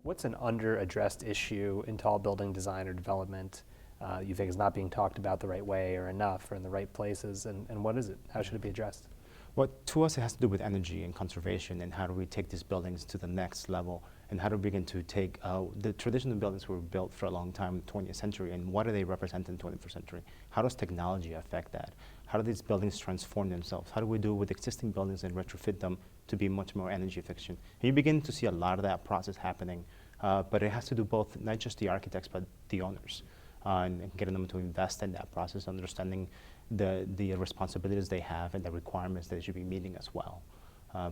What's an under-addressed issue in tall building design or development you think is not being talked about the right way or enough or in the right places, and what is it? How should it be addressed? Well, to us, it has to do with energy and conservation and how do we take these buildings to the next level and how do we begin to take the traditional buildings were built for a long time, 20th century, and what do they represent in the 21st century? How does technology affect that? How do these buildings transform themselves? How do we do with existing buildings and retrofit them to be much more energy efficient? And you begin to see a lot of that process happening, but it has to do both, not just the architects, but the owners, and getting them to invest in that process, understanding the responsibilities they have and the requirements they should be meeting as well.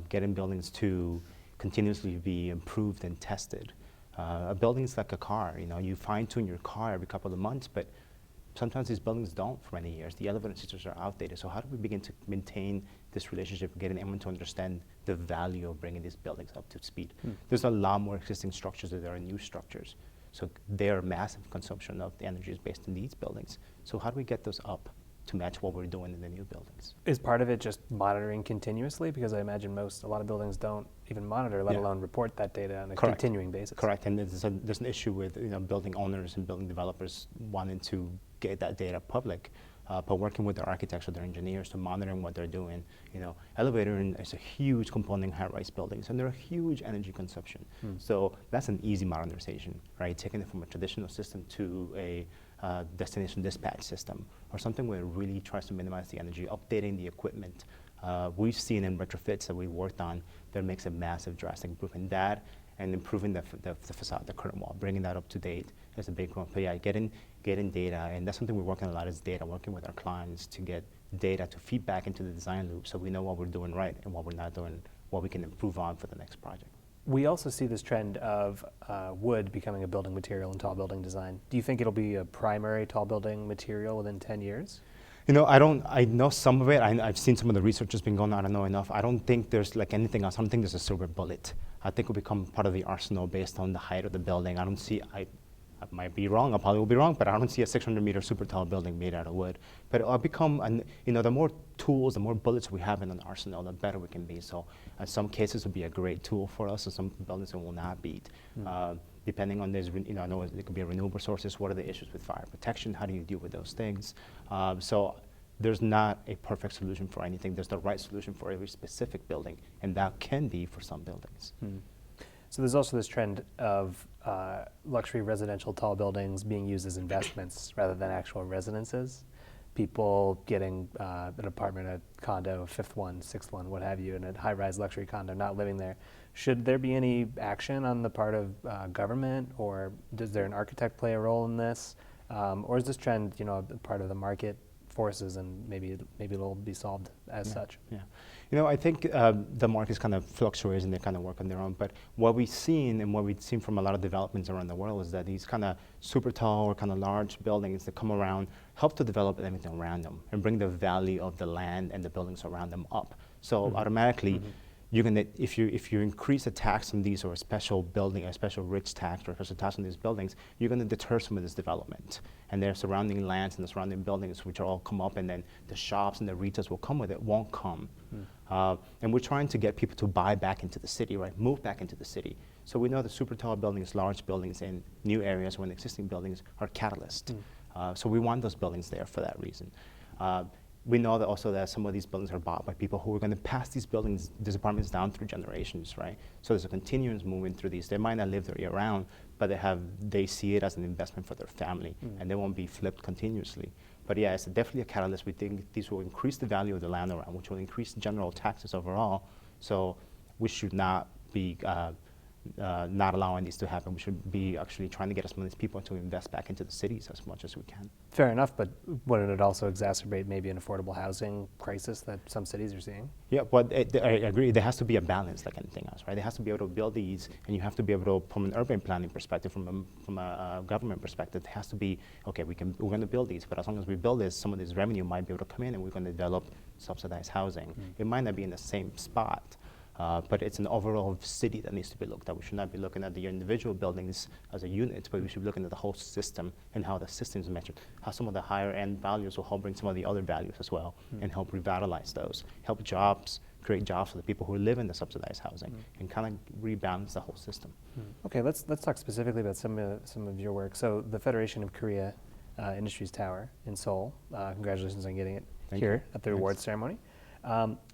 Getting buildings to continuously be improved and tested. A building is like a car, you fine tune your car every couple of months, but sometimes these buildings don't for many years. The elevator systems are outdated, so how do we begin to maintain this relationship, getting everyone to understand the value of bringing these buildings up to speed? There's a lot more existing structures than there are new structures. So their massive consumption of the energy is based in these buildings. So how do we get those up to match what we're doing in the new buildings? Is part of it just monitoring continuously? Because I imagine a lot of buildings don't even monitor, let alone report that data on a continuing basis. Correct, and there's an issue with building owners and building developers wanting to get that data public, but working with their architects or their engineers to monitoring what they're doing. Elevator is a huge component in high-rise buildings, and they're a huge energy consumption. So that's an easy modernization, right? Taking it from a traditional system to a destination dispatch system, or something where it really tries to minimize the energy, updating the equipment. We've seen in retrofits that we worked on that makes a massive drastic improvement. That and improving the facade, the curtain wall, bringing that up to date is a big one. But yeah, getting data, and that's something we're working on a lot is data, working with our clients to get data to feed back into the design loop so we know what we're doing right and what we're not doing, what we can improve on for the next project. We also see this trend of wood becoming a building material in tall building design. Do you think it'll be a primary tall building material within 10 years? I know some of it. I've seen some of the research that's been going on. I don't know enough. I don't think there's like anything else. I don't think there's a silver bullet. I think it'll become part of the arsenal based on the height of the building. I might be wrong, I probably will be wrong, but I don't see a 600-meter super tall building made out of wood. But it'll become, the more tools, the more bullets we have in an arsenal, the better we can be. So in some cases, it will be a great tool for us, and some buildings it will not be. Depending on this, I know it could be renewable sources. What are the issues with fire protection? How do you deal with those things? So there's not a perfect solution for anything. There's the right solution for every specific building, and that can be for some buildings. So there's also this trend of luxury residential tall buildings being used as investments rather than actual residences. People getting an apartment, a condo, a fifth one, sixth one, what have you, in a high-rise luxury condo, not living there. Should there be any action on the part of government, or does there an architect play a role in this? Or is this trend, part of the market forces, and maybe it'll be solved as such? Yeah, I think the markets kind of fluctuates and they kind of work on their own. But what we've seen from a lot of developments around the world is that these kind of super tall or kind of large buildings that come around help to develop everything around them and bring the value of the land and the buildings around them up. So automatically, you're gonna, if you increase the tax on these, or a special building, a special rich tax or a special tax on these buildings, you're gonna deter some of this development. And their surrounding lands and the surrounding buildings, which will all come up, and then the shops and the retailers will come with it, won't come. And we're trying to get people to buy back into the city, right? Move back into the city. So we know the super tall buildings, large buildings in new areas when existing buildings are catalyst. So we want those buildings there for that reason. We know that also that some of these buildings are bought by people who are going to pass these buildings, these apartments down through generations, right? So there's a continuous movement through these. They might not live there year round, but they see it as an investment for their family, and they won't be flipped continuously. But yeah, it's definitely a catalyst. We think these will increase the value of the land around, which will increase general taxes overall. So we should not be not allowing these to happen. We should be actually trying to get as many people to invest back into the cities as much as we can. Fair enough, but wouldn't it also exacerbate maybe an affordable housing crisis that some cities are seeing? Yeah, but I agree. There has to be a balance like anything else, right? They has to be able to build these, and you have to be able to, from an urban planning perspective, from a government perspective, it has to be, okay, we're going to build these, but as long as we build this, some of this revenue might be able to come in, and we're going to develop subsidized housing. It might not be in the same spot, but it's an overall city that needs to be looked at. We should not be looking at the individual buildings as a unit, but we should be looking at the whole system and how the system is measured, how some of the higher end values will help bring some of the other values as well, and help revitalize those, help jobs create jobs for the people who live in the subsidized housing, and kind of rebalance the whole system. Okay, let's talk specifically about some of your work. So the Federation of Korea Industries Tower in Seoul. Congratulations on getting it here at the awards ceremony.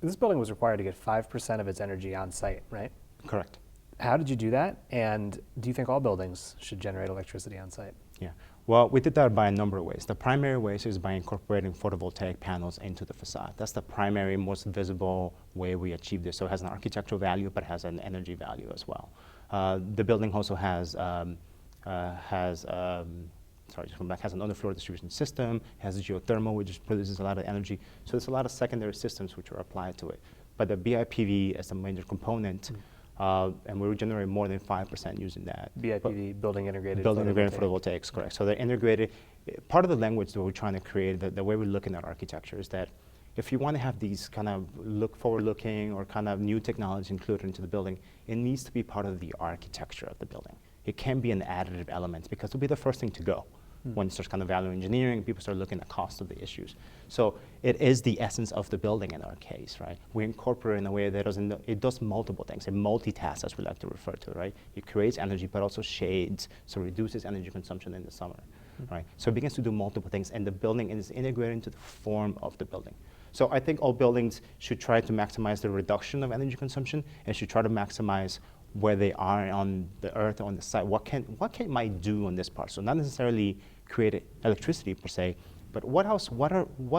This building was required to get 5% of its energy on site, right? Correct. How did you do that? And do you think all buildings should generate electricity on site? Yeah. Well, we did that by a number of ways. The primary ways is by incorporating photovoltaic panels into the facade. That's the primary, most visible way we achieve this. So it has an architectural value, but has an energy value as well. The building also has an underfloor distribution system, has geothermal, which produces a lot of energy. So there's a lot of secondary systems which are applied to it. But the BIPV is a major component, and we generate more than 5% using that. BIPV, building integrated photovoltaics, correct. So they're integrated. Part of the language that we're trying to create, the way we're looking at architecture is that if you want to have these kind of forward-looking or kind of new technology included into the building, it needs to be part of the architecture of the building. It can be an additive element because it'll be the first thing to go when it starts kind of value engineering, people start looking at cost of the issues. So it is the essence of the building in our case, right? We incorporate it in a way that it does multiple things. It multitasks, as we like to refer to, right? It creates energy, but also shades, so reduces energy consumption in the summer, right? So it begins to do multiple things, and the building is integrated into the form of the building. So I think all buildings should try to maximize the reduction of energy consumption and should try to maximize where they are on the earth, on the site. What can I do on this part? So not necessarily create electricity per se, but what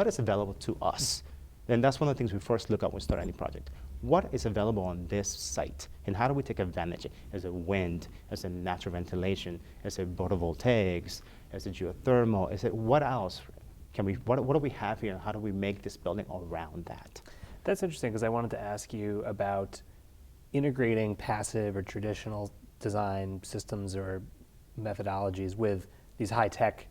is available to us? And that's one of the things we first look at when we start any project. What is available on this site, and how do we take advantage? Is it wind? Is it natural ventilation? Is it photovoltaics? Is it geothermal? Is it what else? What do we have here, and how do we make this building around that? That's interesting, because I wanted to ask you about integrating passive or traditional design systems or methodologies with these high-tech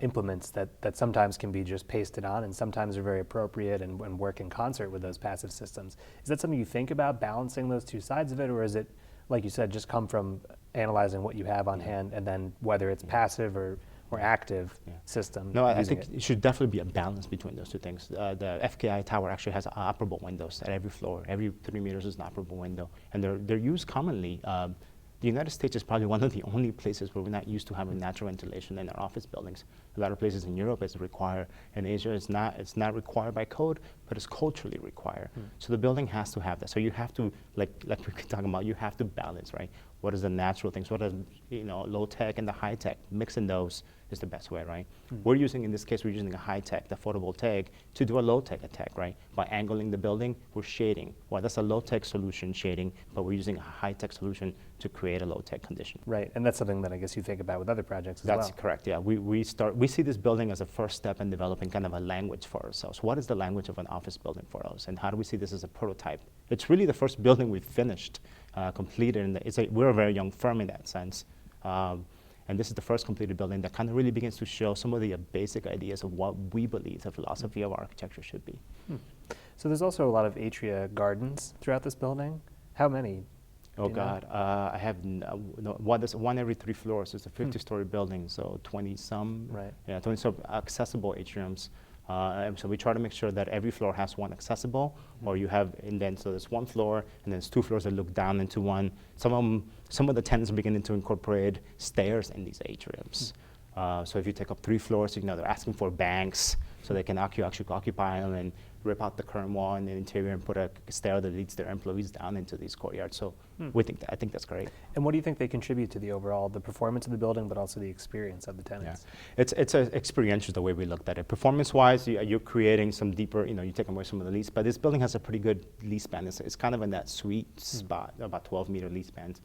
implements that sometimes can be just pasted on and sometimes are very appropriate and work in concert with those passive systems. Is that something you think about, balancing those two sides of it, or is it, like you said, just come from analyzing what you have on hand and then whether it's passive or active system? No, I think it should definitely be a balance between those two things. The FKI tower actually has operable windows at every floor. Every 3 meters is an operable window, and they're used commonly. The United States is probably one of the only places where we're not used to having natural ventilation in our office buildings. A lot of places in Europe it's required. In Asia, it's not required by code, but it's culturally required. So the building has to have that. So you have to, like we're talking about, you have to balance, right? What is the natural things? What is, low tech and the high tech? Mixing those is the best way, right? We're using, in this case, we're using a high tech, the photovoltaic, to do a low tech attack, right? By angling the building, we're shading. Well, that's a low tech solution, shading, but we're using a high tech solution to create a low tech condition. Right, and that's something that I guess you think about with other projects as well. That's correct, yeah. We see this building as a first step in developing kind of a language for ourselves. What is the language of an office building for us, and how do we see this as a prototype? It's really the first building we've finished, completed, and we're a very young firm in that sense. And this is the first completed building that kind of really begins to show some of the basic ideas of what we believe the philosophy of architecture should be. So there's also a lot of atria gardens throughout this building. How many? Oh God, I have one every 3 floors. It's a 50-story building, so 20-some. Right. Yeah, 20-some accessible atriums. And so we try to make sure that every floor has one accessible, or you have, so there's 1 floor, and then there's 2 floors that look down into one. Some of the tenants are beginning to incorporate stairs in these atriums. So if you take up 3 floors, they're asking for banks, so they can actually occupy them and rip out the current wall in the interior and put a stair that leads their employees down into these courtyards. So I think that's great. And what do you think they contribute to the performance of the building, but also the experience of the tenants? Yeah. It's experiential the way we looked at it. Performance-wise, you're creating some deeper, you take away some of the lease, but this building has a pretty good lease span. It's kind of in that sweet spot, about 12-meter lease spans.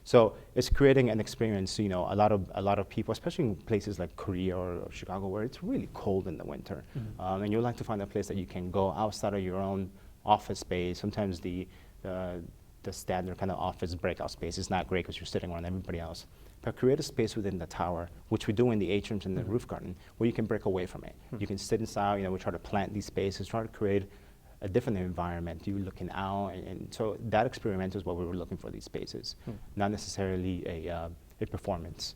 So it's creating an experience, a lot of people, especially in places like Korea or Chicago, where it's really cold in the winter. And you like to find a place that you can go outside of your own office space. Sometimes the standard kind of office breakout space is not great because you're sitting around everybody else. But create a space within the tower, which we do in the atriums and the roof garden, where you can break away from it. You can sit inside, we try to plant these spaces, try to create a different environment. You're looking out, and so that experiment is what we were looking for these spaces, not necessarily a performance.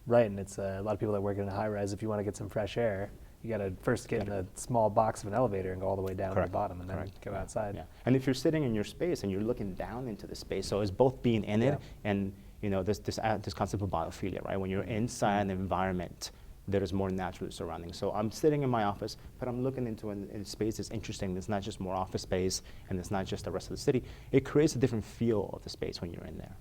Right, and it's a lot of people that work in a high rise. If you want to get some fresh air, You got to first get in a small box of an elevator and go all the way down to the bottom, and then Correct. go outside. Yeah. And if you're sitting in your space and you're looking down into the space, so it's both being in it and this concept of biophilia, right? When you're inside an environment, there is more natural surroundings. So I'm sitting in my office, but I'm looking into a space that's interesting. It's not just more office space, and it's not just the rest of the city. It creates a different feel of the space when you're in there.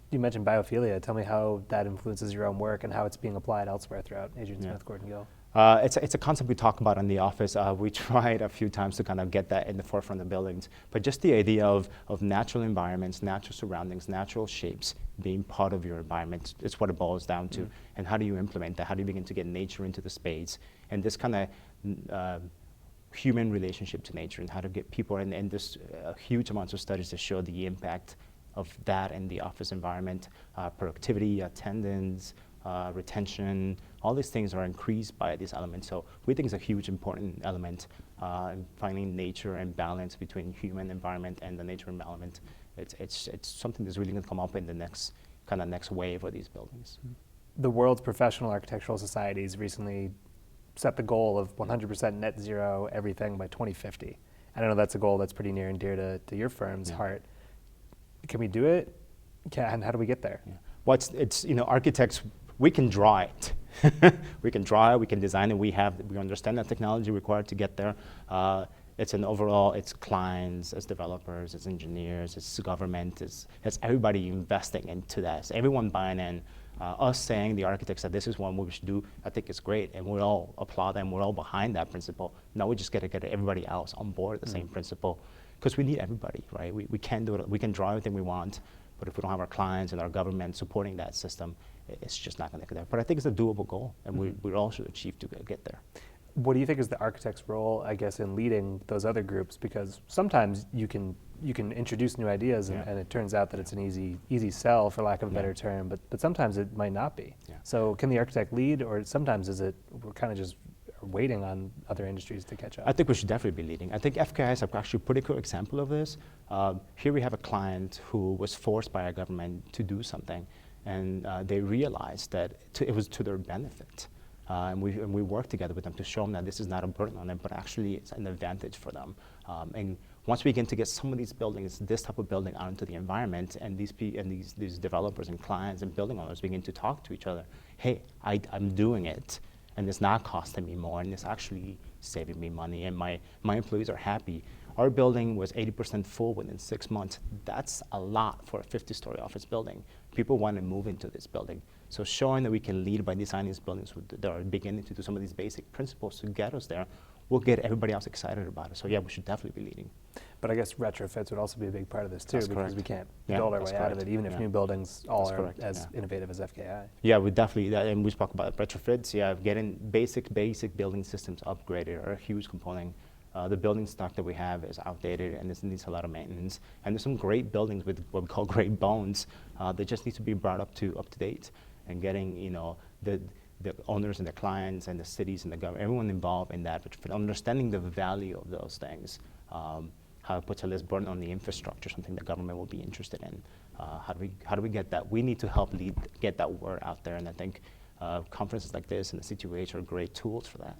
You mentioned biophilia. Tell me how that influences your own work and how it's being applied elsewhere throughout Adrian Smith, Gordon Gill. It's a concept we talk about in the office. We tried a few times to kind of get that in the forefront of buildings, but just the idea of natural environments, natural surroundings, natural shapes being part of your environment, it's what it boils down to. And how do you implement that? How do you begin to get nature into the space? And this kind of human relationship to nature, and how to get people, and there's huge amounts of studies that show the impact of that in the office environment, productivity, attendance, retention, all these things are increased by these elements. So we think it's a huge important element in finding nature and balance between human environment and the nature environment. It's something that's really going to come up in the next wave of these buildings. The world's professional architectural societies recently set the goal of 100% net zero everything by 2050. I know that's a goal that's pretty near and dear to your firm's heart. Can we do it? And how do we get there? Well, architects, we can draw it. We can draw it, we can design it, we understand the technology required to get there. It's an overall, it's clients, it's developers, it's engineers, it's government, it's everybody investing into that. It's everyone buying in. Us saying, the architects, that this is what we should do, I think it's great, and we all applaud and we're all behind that principle. Now we just got to get everybody else on board the same principle, because we need everybody, right? We can do it, we can draw everything we want, but if we don't have our clients and our government supporting that system, it's just not going to get there. But I think it's a doable goal, and we all should achieve to get there. What do you think is the architect's role, I guess, in leading those other groups? Because sometimes you can introduce new ideas, and it turns out that it's an easy sell, for lack of a better term, but sometimes it might not be. So can the architect lead, or sometimes we're kind of just waiting on other industries to catch up? I think we should definitely be leading. I think FKI is actually a pretty cool example of this. Here we have a client who was forced by our government to do something, and they realized that it was to their benefit. And we work together with them to show them that this is not a burden on them, but actually it's an advantage for them. And once we begin to get some of these buildings, this type of building, out into the environment, and these developers and clients and building owners begin to talk to each other, hey, I'm doing it, and it's not costing me more, and it's actually saving me money, and my employees are happy. Our building was 80% full within 6 months. That's a lot for a 50-story office building. People want to move into this building. So showing that we can lead by designing these buildings that are beginning to do some of these basic principles to get us there, will get everybody else excited about it. So yeah, we should definitely be leading. But I guess retrofits would also be a big part of this too, That's because correct. we can't build our way out of it, even if new buildings all That's are correct. as innovative as FKI. Yeah, we definitely, and we spoke about retrofits. Yeah, getting basic building systems upgraded are a huge component. The building stock that we have is outdated, and this needs a lot of maintenance. And there's some great buildings with what we call great bones that just need to be brought up to date, and getting the owners and the clients and the cities and the government, everyone involved in that, but understanding the value of those things, how it puts a less burden on the infrastructure, something the government will be interested in. How do we get that? We need to help get that word out there, and I think conferences like this and the CTBUH are great tools for that.